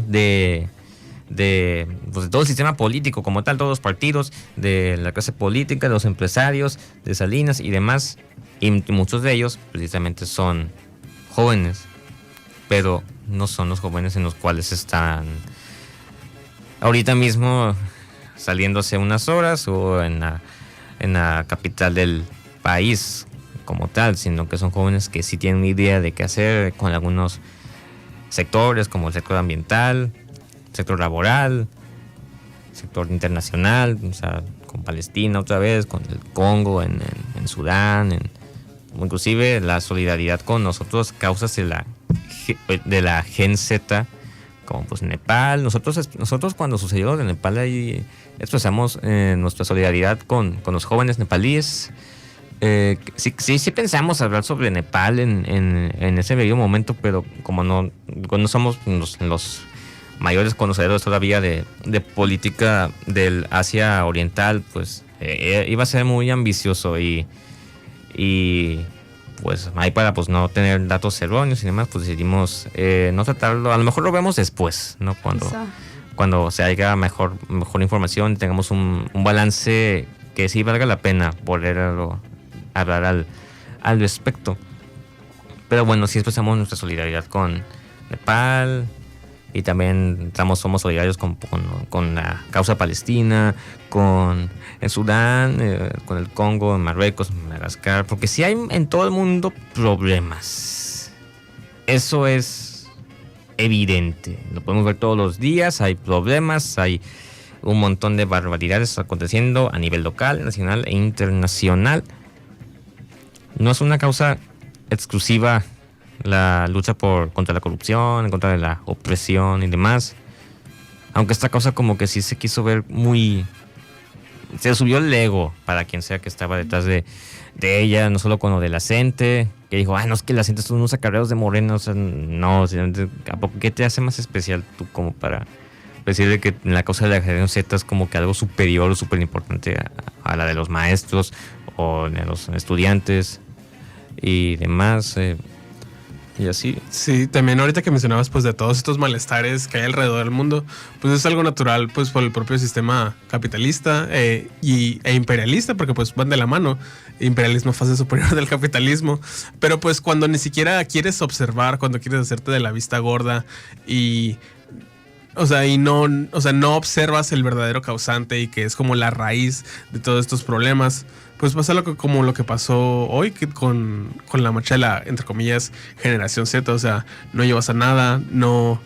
de todo el sistema político como tal, todos los partidos, de la clase política, de los empresarios, de Salinas y demás, y muchos de ellos precisamente son jóvenes, pero no son los jóvenes en los cuales están ahorita mismo saliendo hace unas horas o en la capital del país como tal, sino que son jóvenes que sí tienen una idea de qué hacer con algunos sectores como el sector ambiental, sector laboral, sector internacional, o sea, con Palestina otra vez, con el Congo, en Sudán, inclusive la solidaridad con nosotros, causas de la Gen Z, como pues Nepal. Nosotros cuando sucedió en Nepal ahí expresamos nuestra solidaridad con los jóvenes nepalíes. Sí pensamos hablar sobre Nepal en ese medio momento, pero como no somos los mayores conocedores todavía de política del Asia Oriental, pues iba a ser muy ambicioso y pues ahí para pues no tener datos erróneos y demás, pues decidimos no tratarlo. A lo mejor lo vemos después, ¿no? Cuando se haya mejor información, tengamos un balance que sí valga la pena poderlo hablar al respecto. Pero bueno, sí expresamos nuestra solidaridad con Nepal y también somos solidarios con la causa palestina, con el Sudán, con el Congo, en Marruecos, en Madagascar, porque sí hay en todo el mundo problemas. Eso es evidente, lo podemos ver todos los días, hay problemas, hay un montón de barbaridades aconteciendo a nivel local, nacional e internacional. No es una causa exclusiva la lucha contra la corrupción, en contra de la opresión y demás. Aunque esta causa como que sí se quiso ver muy... Se subió el ego para quien sea que estaba detrás de ella, no solo con lo de la gente, que dijo, no, es que la gente son unos acarreados de Morena, o sea, no, ¿qué te hace más especial tú como para decirle que la causa de la generación Z es como que algo superior o súper importante a la de los maestros o de los estudiantes y demás? Y así. Sí, también ahorita que mencionabas pues de todos estos malestares que hay alrededor del mundo, pues es algo natural pues por el propio sistema capitalista e imperialista, porque pues van de la mano. Imperialismo fase superior del capitalismo, pero pues cuando ni siquiera quieres observar, cuando quieres hacerte de la vista gorda no observas el verdadero causante y que es como la raíz de todos estos problemas, pues pasa como lo que pasó hoy con la marcha de la, entre comillas, generación Z. O sea, no llevas a nada, no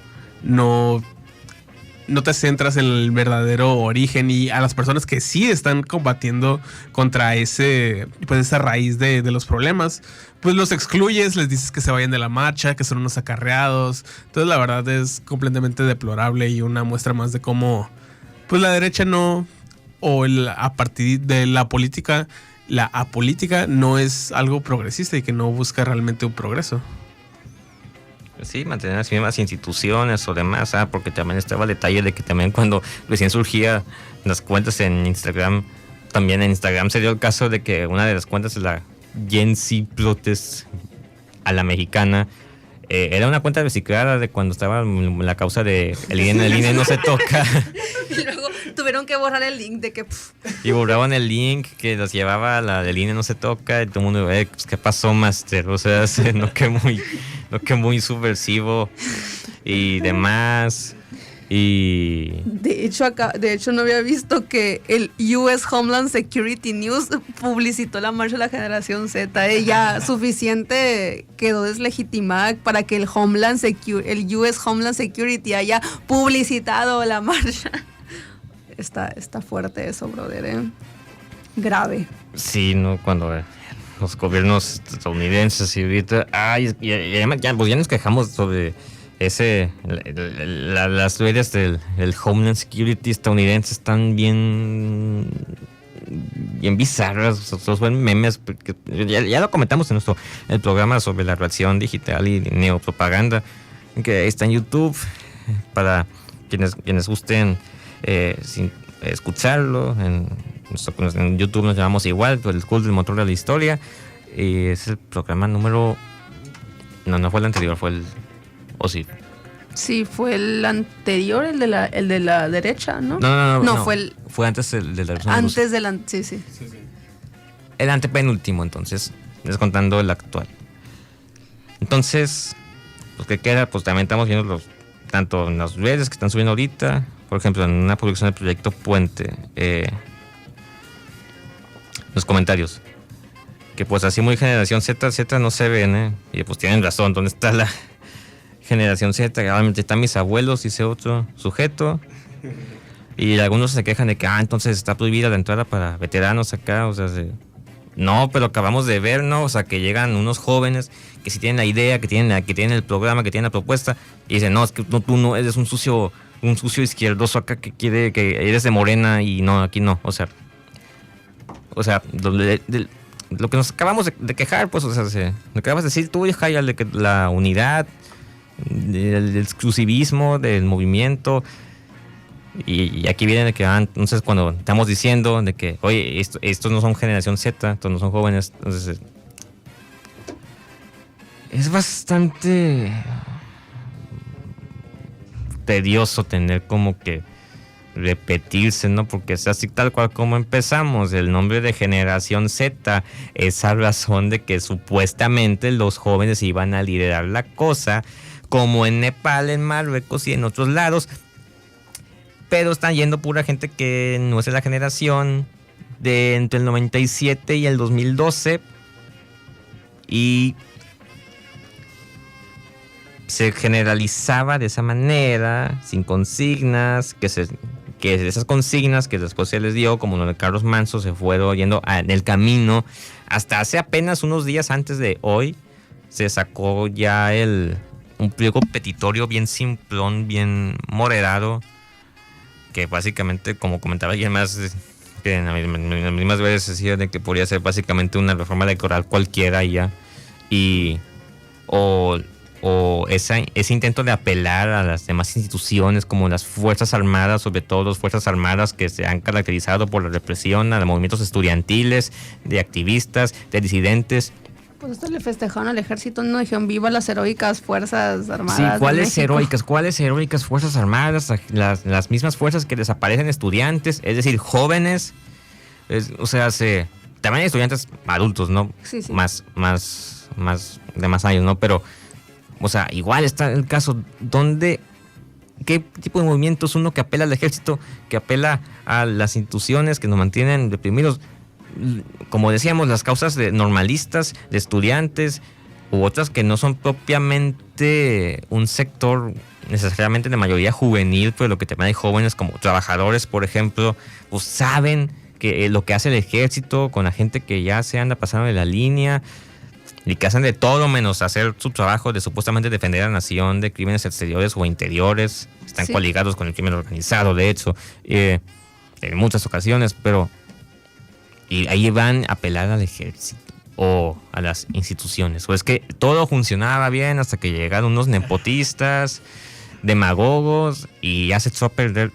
te centras en el verdadero origen y a las personas que sí están combatiendo contra esa raíz de los problemas, pues los excluyes, les dices que se vayan de la marcha, que son unos acarreados. Entonces la verdad es completamente deplorable y una muestra más de cómo pues la derecha a partir de la política, la apolítica no es algo progresista y que no busca realmente un progreso. Sí, mantener las mismas instituciones o demás, porque también estaba el detalle de que también cuando recién surgía las cuentas en Instagram, también en Instagram se dio el caso de que una de las cuentas de la Gen Z Protest a la mexicana era una cuenta reciclada de cuando estaba la causa de el INE no se toca. Y luego tuvieron que borrar el link de que... Y borraban el link que los llevaba a la del INE no se toca. Y todo el mundo, pues, ¿qué pasó, Master? O sea, no que muy subversivo y demás. Y De hecho no había visto que el US Homeland Security News publicitó la marcha de la generación Z. Ya suficiente quedó deslegitimada para que el US Homeland Security haya publicitado la marcha. Está fuerte eso, brother, Grave. sí, ¿no? Cuando los gobiernos estadounidenses y ahorita... y además ya nos quejamos sobre... las leyes del Homeland Security estadounidense están bien bizarras, son memes, porque ya lo comentamos en el programa sobre la reacción digital y neopropaganda, que está en YouTube, para quienes gusten escucharlo, en YouTube nos llamamos igual, el Cult del Motor de la Historia, y es el programa número... No fue el anterior, fue el... ¿O sí? Sí, fue el anterior, el de la derecha, ¿no? No, fue antes el de la antes del... Sí. El antepenúltimo, entonces, descontando el actual. Entonces, pues que queda, pues también estamos viendo tanto en las redes que están subiendo ahorita, por ejemplo, en una publicación del Proyecto Puente, los comentarios, que pues así muy generación Z no se ven, y pues tienen razón, ¿dónde está la generación Z? Realmente están mis abuelos, dice otro sujeto, y algunos se quejan de que entonces está prohibida la entrada para veteranos acá, o sea, no, pero acabamos de ver, ¿no? O sea, que llegan unos jóvenes que sí tienen la idea, que tienen el programa, que tienen la propuesta, y dicen, no, es que tú no eres un sucio izquierdoso acá que quiere, que eres de Morena, y no, aquí no, o sea, lo que nos acabamos de quejar, pues, o sea, lo que acabas de decir tú, Jaya, de que la unidad, del exclusivismo del movimiento, y aquí viene de que entonces cuando estamos diciendo de que oye, estos no son generación Z, estos no son jóvenes, entonces es bastante tedioso tener como que repetirse, ¿no? Porque es así tal cual como empezamos. El nombre de generación Z, esa razón de que supuestamente los jóvenes iban a liderar la cosa, como en Nepal, en Marruecos y en otros lados, pero están yendo pura gente que no es de la generación de entre el 97 y el 2012, y se generalizaba de esa manera, sin consignas, que esas consignas que después se les dio, como lo de Carlos Manso, se fueron yendo en el camino. Hasta hace apenas unos días antes de hoy se sacó ya un pliego petitorio bien simplón, bien moderado, que básicamente, como comentaba alguien más, que en las mismas veces decía de que podría ser básicamente una reforma electoral cualquiera ya, o ese intento de apelar a las demás instituciones como las Fuerzas Armadas, sobre todo las Fuerzas Armadas que se han caracterizado por la represión a los movimientos estudiantiles, de activistas, de disidentes. Pues esto le festejaron al ejército, no dijeron viva las heroicas Fuerzas Armadas. Sí, ¿cuáles heroicas Fuerzas Armadas? Las mismas fuerzas que desaparecen estudiantes, es decir, jóvenes, o sea, también hay estudiantes adultos, ¿no? Sí. Más de más años, ¿no? Pero, o sea, igual está el caso donde... ¿Qué tipo de movimientos? Uno que apela al ejército, que apela a las instituciones que nos mantienen deprimidos. Como decíamos, las causas normalistas, de estudiantes, u otras que no son propiamente un sector necesariamente de mayoría juvenil, pero lo que también hay jóvenes como trabajadores, por ejemplo, pues saben que lo que hace el ejército con la gente que ya se anda pasando de la línea y que hacen de todo menos hacer su trabajo de supuestamente defender a la nación de crímenes exteriores o interiores. Están coaligados con el crimen organizado, de hecho, en muchas ocasiones, pero y ahí van a apelar al ejército o a las instituciones. O es que todo funcionaba bien hasta que llegaron unos nepotistas, demagogos, y ya se echó a perder.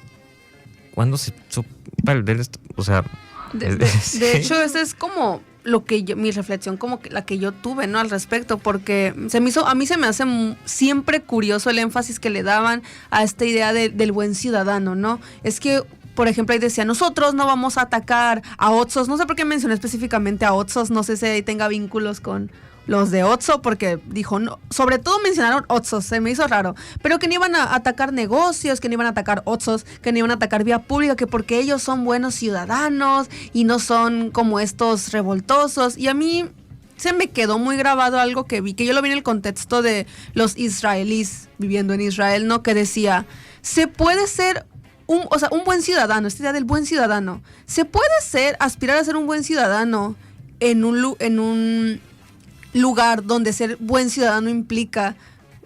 ¿Cuándo se echó a perder esto? O sea... De hecho, ese es como mi reflexión como que la que yo tuve, ¿no? Al respecto, porque a mí se me hace siempre curioso el énfasis que le daban a esta idea del buen ciudadano, ¿no? Es que, por ejemplo, ahí decía, nosotros no vamos a atacar a Otsos, no sé por qué mencioné específicamente a Otsos, no sé si ahí tenga vínculos con los de Otso, porque dijo, no, sobre todo mencionaron Otsos, se me hizo raro, pero que no iban a atacar negocios, que no iban a atacar Otsos, que no iban a atacar vía pública, que porque ellos son buenos ciudadanos y no son como estos revoltosos. Y a mí se me quedó muy grabado algo que vi, que yo lo vi en el contexto de los israelíes viviendo en Israel, ¿no? Que decía, se puede ser un buen ciudadano, esta idea del buen ciudadano, se puede aspirar a ser un buen ciudadano en un lugar donde ser buen ciudadano implica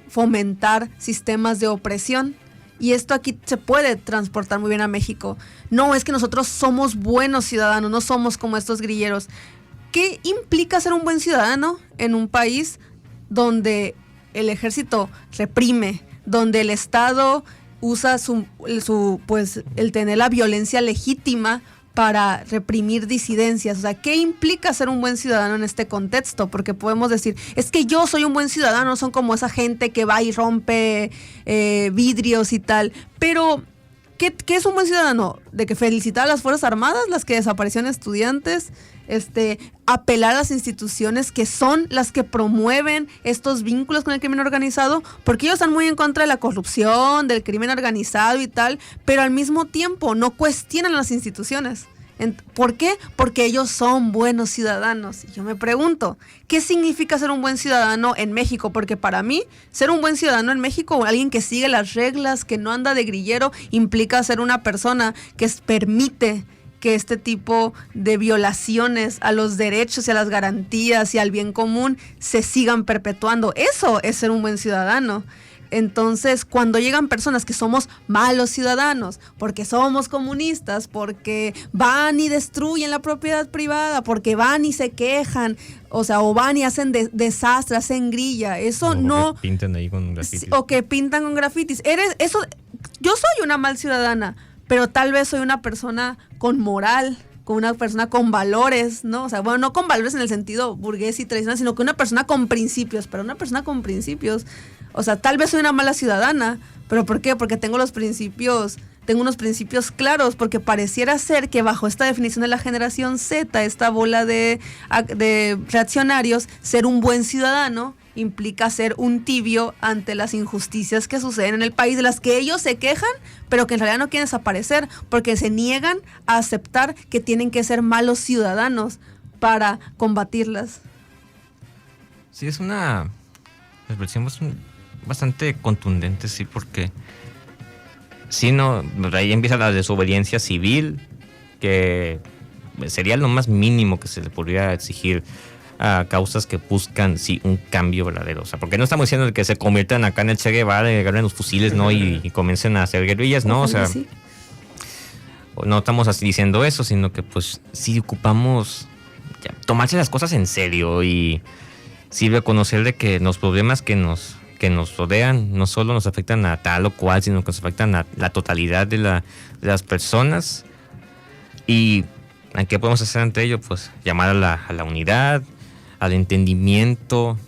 fomentar sistemas de opresión. Y esto aquí se puede transportar muy bien a México. No, es que nosotros somos buenos ciudadanos, no somos como estos grilleros. ¿Qué implica ser un buen ciudadano en un país donde el ejército reprime, donde el Estado usa el tener la violencia legítima para reprimir disidencias? O sea, ¿qué implica ser un buen ciudadano en este contexto? Porque podemos decir, es que yo soy un buen ciudadano, son como esa gente que va y rompe vidrios y tal, pero ¿qué es un buen ciudadano? ¿De que felicitar a las Fuerzas Armadas, las que desaparecieron estudiantes? Apelar a las instituciones que son las que promueven estos vínculos con el crimen organizado, porque ellos están muy en contra de la corrupción, del crimen organizado y tal, pero al mismo tiempo no cuestionan a las instituciones. ¿Por qué? Porque ellos son buenos ciudadanos. Y yo me pregunto, ¿qué significa ser un buen ciudadano en México? Porque para mí, ser un buen ciudadano en México, alguien que sigue las reglas, que no anda de grillero, implica ser una persona que permite que este tipo de violaciones a los derechos y a las garantías y al bien común se sigan perpetuando. Eso es ser un buen ciudadano. Entonces, cuando llegan personas que somos malos ciudadanos, porque somos comunistas, porque van y destruyen la propiedad privada, porque van y se quejan, o van y hacen desastres, hacen grilla, eso no... Que pintan ahí con grafitis. O que pintan con grafitis. Yo soy una mal ciudadana, pero tal vez soy una persona con moral, con una persona con valores, ¿no? O sea, bueno, no con valores en el sentido burgués y tradicional, sino que una persona con principios. Pero una persona con principios, o sea, tal vez soy una mala ciudadana, ¿pero por qué? Porque tengo unos principios claros, porque pareciera ser que bajo esta definición de la generación Z, esta bola de reaccionarios, ser un buen ciudadano implica ser un tibio ante las injusticias que suceden en el país, de las que ellos se quejan, pero que en realidad no quieren desaparecer, porque se niegan a aceptar que tienen que ser malos ciudadanos para combatirlas. Sí, es una reflexión bastante contundente, sí, porque sí, no, ahí empieza la desobediencia civil, que sería lo más mínimo que se le podría exigir a causas que buscan, sí, un cambio verdadero. O sea, porque no estamos diciendo que se conviertan acá en el Che Guevara, y agarren los fusiles, ¿no? Y comiencen a hacer guerrillas, ¿no? O sea, sí, no estamos así diciendo eso, sino que pues sí ocupamos tomarse las cosas en serio y sí reconocer de que los problemas que nos rodean no solo nos afectan a tal o cual, sino que nos afectan a la totalidad de las personas. Y ¿qué podemos hacer ante ello? Pues llamar a la unidad, al entendimiento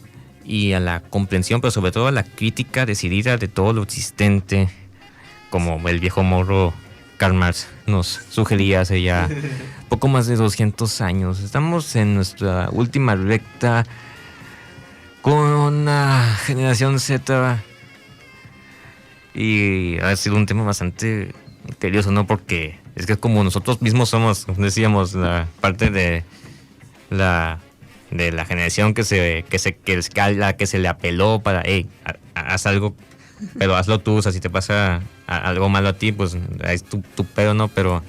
y a la comprensión, pero sobre todo a la crítica decidida de todo lo existente, como el viejo morro Karl Marx nos sugería hace ya poco más de 200 años. Estamos en nuestra última recta con la generación Z y ha sido un tema bastante curioso, ¿no? Porque es que como nosotros mismos somos, decíamos, la parte de la generación que se le apeló para, haz algo, pero hazlo tú. O sea, si te pasa algo malo a ti, pues es tu pedo, ¿no? Pero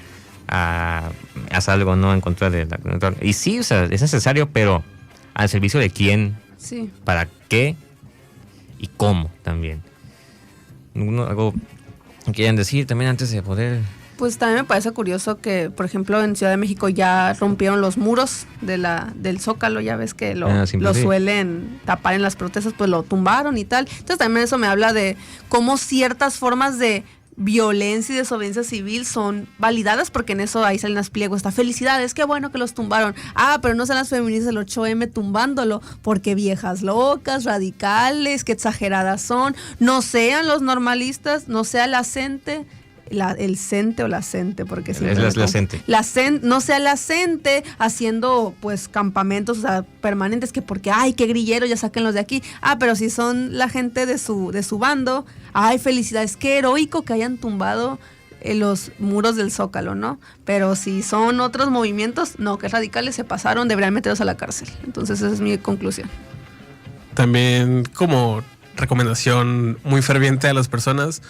haz algo, ¿no? En contra de la... Y sí, o sea, es necesario, pero ¿al servicio de quién? Sí. ¿Para qué? ¿Y cómo también? ¿Algo que quieran decir también antes de poder...? Pues también me parece curioso que, por ejemplo, en Ciudad de México ya rompieron los muros del Zócalo, ya ves que lo suelen tapar en las protestas, pues lo tumbaron y tal. Entonces también eso me habla de cómo ciertas formas de violencia y desobediencia civil son validadas, porque en eso ahí salen las pliegos, está felicidades, qué bueno que los tumbaron. Pero no sean las feministas del 8M tumbándolo, porque viejas locas, radicales, qué exageradas son. No sean los normalistas, no sea la CENTE, el CENTE o la CENTE, porque es la CENTE. No sea la CENTE haciendo pues campamentos, o sea, permanentes, que porque ay, qué grillero, ya sáquenlos de aquí. Pero si son la gente de su bando, ay, felicidades, qué heroico que hayan tumbado los muros del Zócalo, ¿no? Pero si son otros movimientos, no, que radicales se pasaron, deberían meterlos a la cárcel. Entonces esa es mi conclusión. También como recomendación muy ferviente a las personas: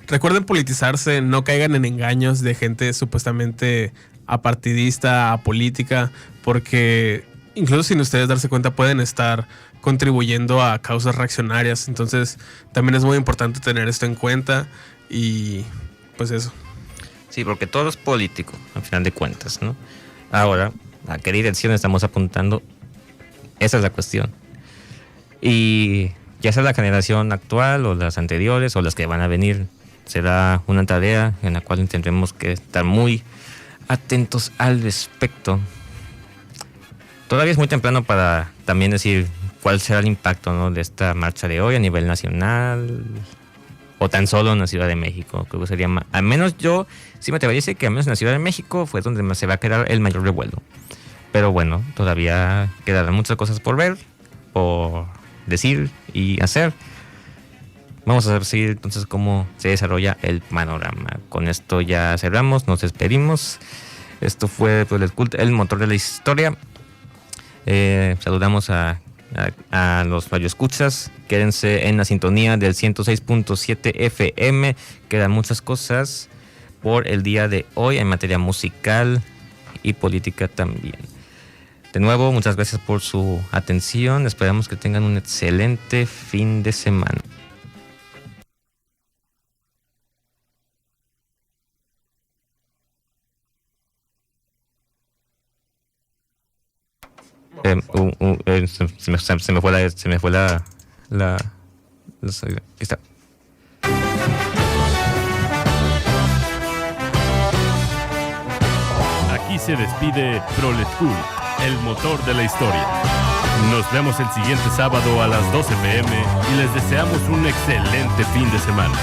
recuerden politizarse, no caigan en engaños de gente supuestamente apartidista, apolítica, porque incluso sin ustedes darse cuenta pueden estar contribuyendo a causas reaccionarias. Entonces también es muy importante tener esto en cuenta y pues eso. Sí, porque todo es político, al final de cuentas, ¿no? Ahora, ¿a qué dirección estamos apuntando? Esa es la cuestión. Y ya sea la generación actual o las anteriores o las que van a venir, será una tarea en la cual tendremos que estar muy atentos al respecto. Todavía es muy temprano para también decir cuál será el impacto, ¿no?, de esta marcha de hoy a nivel nacional o tan solo en la Ciudad de México. Creo que sería más, al menos yo sí me atrevería a decir que al menos en la Ciudad de México fue donde más se va a quedar el mayor revuelo. Pero bueno, todavía quedarán muchas cosas por ver, por decir y hacer. Vamos a seguir entonces cómo se desarrolla el panorama. Con esto ya cerramos, nos despedimos. Esto fue el motor de la historia. Saludamos a los radioescuchas. Quédense en la sintonía del 106.7 FM. Quedan muchas cosas por el día de hoy en materia musical y política también. De nuevo, muchas gracias por su atención. Esperamos que tengan un excelente fin de semana. Se me fue la está. Aquí se despide Prole School, el motor de la historia. Nos vemos el siguiente sábado a las 12 p.m. y les deseamos un excelente fin de semana.